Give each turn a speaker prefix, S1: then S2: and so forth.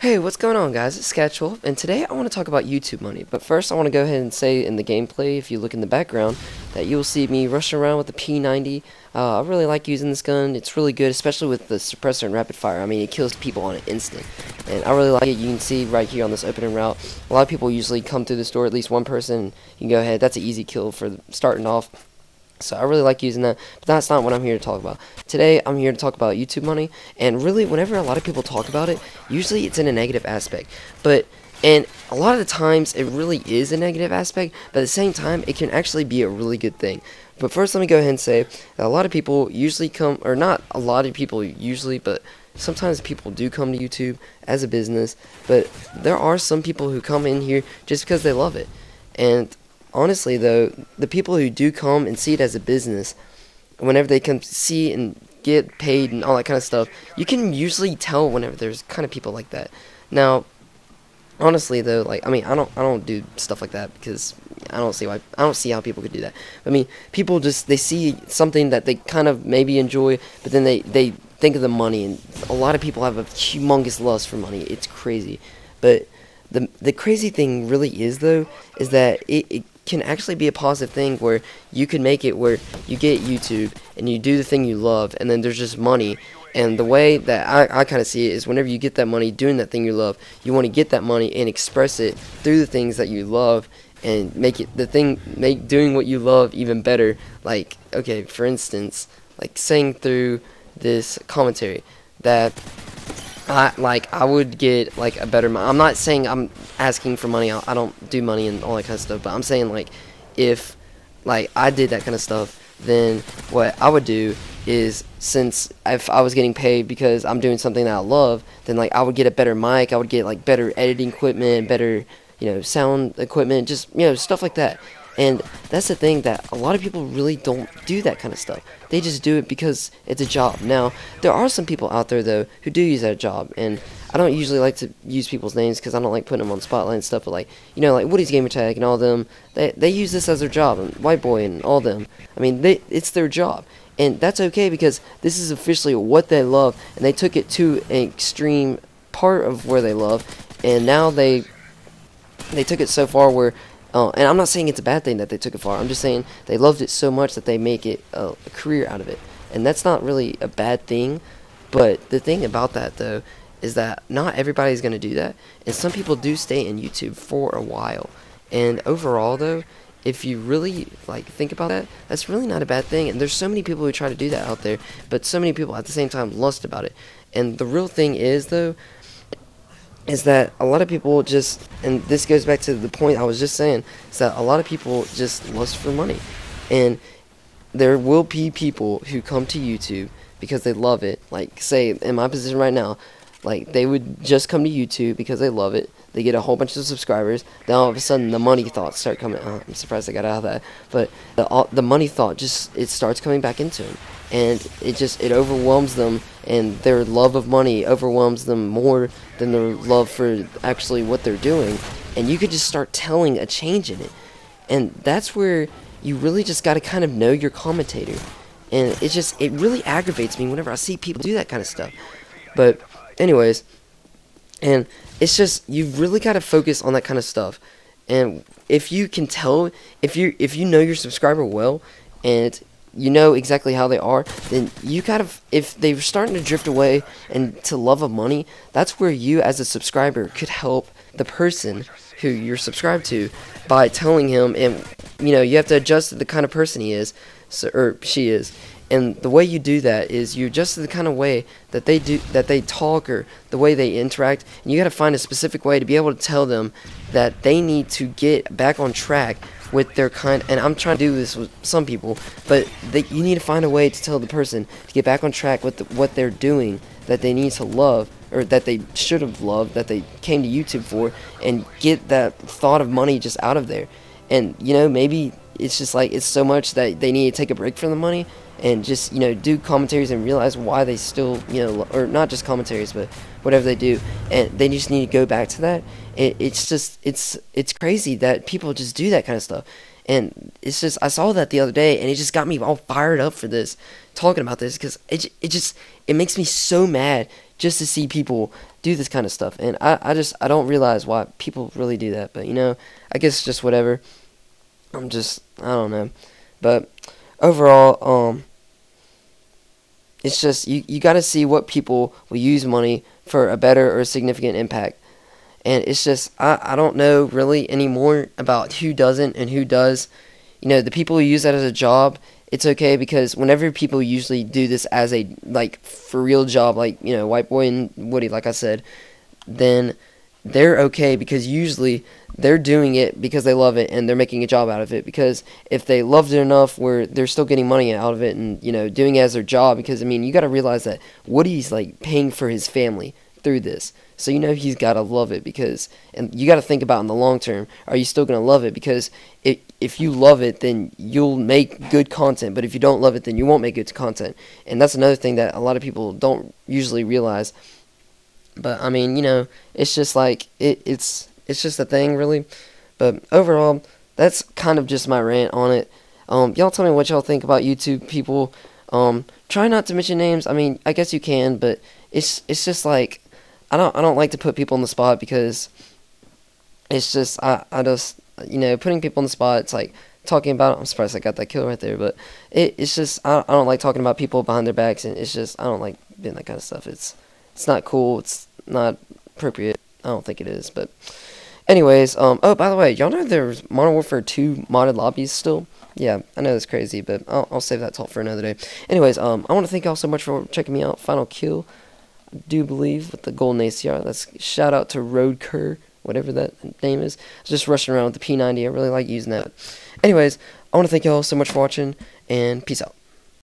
S1: Hey, what's going on, guys? It's Scad12, and today I want to talk about YouTube money. But first, I want to go ahead and say in the gameplay, if you look in the background, that you'll see me rushing around with the P90. I really like using this gun. It's really good, especially with the suppressor and rapid fire. I mean, it kills people on an instant, and I really like it. You can see right here on this opening route, a lot of people usually come through this door, at least one person. You can go ahead. That's an easy kill for starting off. So I really like using that, but that's not what I'm here to talk about. Today, I'm here to talk about YouTube money, and really, whenever a lot of people talk about it, usually it's in a negative aspect. And a lot of the times, it really is a negative aspect, but at the same time, it can actually be a really good thing. But first, let me go ahead and say that a lot of people usually come, or not a lot of people usually, but sometimes people do come to YouTube as a business, but there are some people who come in here just because they love it. And honestly, though, the people who do come and see it as a business, whenever they come see and get paid and all that kind of stuff, you can usually tell whenever there's kind of people like that. Now, honestly, though, like, I mean, I don't do stuff like that because I don't see how people could do that. I mean, people just, they see something that they kind of maybe enjoy, but then they think of the money, and a lot of people have a humongous lust for money. It's crazy. But the crazy thing really is, though, is that it can actually be a positive thing where you can make it where you get YouTube and you do the thing you love, and then there's just money. And the way that I kind of see it is whenever you get that money doing that thing you love, you want to get that money and express it through the things that you love and make doing what you love even better. Like, okay, for instance, like saying through this commentary that I would get like a better money. I'm not saying I'm asking for money. I don't do money and all that kind of stuff. But I'm saying, like, if like I did that kind of stuff, then what I would do is, since if I was getting paid because I'm doing something that I love, then like I would get a better mic. I would get like better editing equipment, better sound equipment, just stuff like that. And that's the thing, that a lot of people really don't do that kind of stuff. They just do it because it's a job. Now, there are some people out there, though, who do use that job. And I don't usually like to use people's names because I don't like putting them on spotlight and stuff. But, like, like Woody's Gamertag and all them, they use this as their job. And White Boy and all them. I mean, it's their job. And that's okay because this is officially what they love. And they took it to an extreme part of where they love. And now they took it so far where... and I'm not saying it's a bad thing that they took it far. I'm just saying they loved it so much that they make it a career out of it. And that's not really a bad thing. But the thing about that, though, is that not everybody's going to do that. And some people do stay in YouTube for a while. And overall, though, if you really think about that, that's really not a bad thing. And there's so many people who try to do that out there. But so many people at the same time lust about it. And the real thing is, though, is that a lot of people just, and this goes back to the point I was just saying, is that a lot of people just lust for money. And there will be people who come to YouTube because they love it. Like, say, in my position right now, like, they would just come to YouTube because they love it. They get a whole bunch of subscribers. Then all of a sudden, the money thoughts start coming. I'm surprised I got out of that. But the money thought it starts coming back into them. And it overwhelms them, and their love of money overwhelms them more than their love for actually what they're doing. And you could just start telling a change in it. And that's where you really just got to kind of know your commentator. And it really aggravates me whenever I see people do that kind of stuff. But anyways, and it's just, you've really got to focus on that kind of stuff. And if you can tell, if you know your subscriber well, and you know exactly how they are, then you kind of, if they're starting to drift away and to love of money, that's where you as a subscriber could help the person who you're subscribed to by telling him, and you have to adjust to the kind of person he is, or she is. And the way you do that is you adjust to the kind of way that they talk, or the way they interact. And you got to find a specific way to be able to tell them that they need to get back on track with their kind. And I'm trying to do this with some people, but you need to find a way to tell the person to get back on track with what they're doing, that they need to love, or that they should have loved, that they came to YouTube for, and get that thought of money just out of there. And maybe it's just like, it's so much that they need to take a break from the money and just do commentaries and realize why they still or not just commentaries, but whatever they do, and they just need to go back to that. It's crazy that people just do that kind of stuff. And it's just, I saw that the other day, and it just got me all fired up for this, talking about this, because it makes me so mad just to see people do this kind of stuff. And I don't realize why people really do that. But, you know, I guess it's just whatever. I don't know. But overall, it's just, you got to see what people will use money for a better or significant impact. And it's just, I don't know really anymore about who doesn't and who does. You know, the people who use that as a job, it's okay, because whenever people usually do this as a, like, for real job, like, you know, White Boy and Woody, like I said, then they're okay, because usually they're doing it because they love it and they're making a job out of it. Because if they loved it enough where they're still getting money out of it and, you know, doing it as their job, because, I mean, you got to realize that Woody's, like, paying for his family through this. So, you know, he's got to love it, because, and you got to think about in the long term, are you still going to love it? Because if you love it, then you'll make good content. But if you don't love it, then you won't make good content. And that's another thing that a lot of people don't usually realize. But, I mean, you know, it's just like, it's just a thing, really. But overall, that's kind of just my rant on it. Y'all tell me what y'all think about YouTube people. Try not to mention names. I mean, I guess you can, but it's just like, I don't like to put people on the spot, because it's just, I just, you know, putting people on the spot, it's like talking about, I'm surprised I got that kill right there, but it's just, I don't like talking about people behind their backs, and it's just, I don't like doing that kind of stuff. It's not cool, it's not appropriate, I don't think it is. But anyways, oh, by the way, y'all know there's Modern Warfare 2 modded lobbies still? Yeah, I know that's crazy, but I'll save that talk for another day. Anyways, I want to thank y'all so much for checking me out. Final kill, I do believe, with the golden ACR. That's shout out to Road Cur, whatever that name is. Just rushing around with the P90. I really like using that. Anyways, I want to thank y'all so much for watching, and peace out.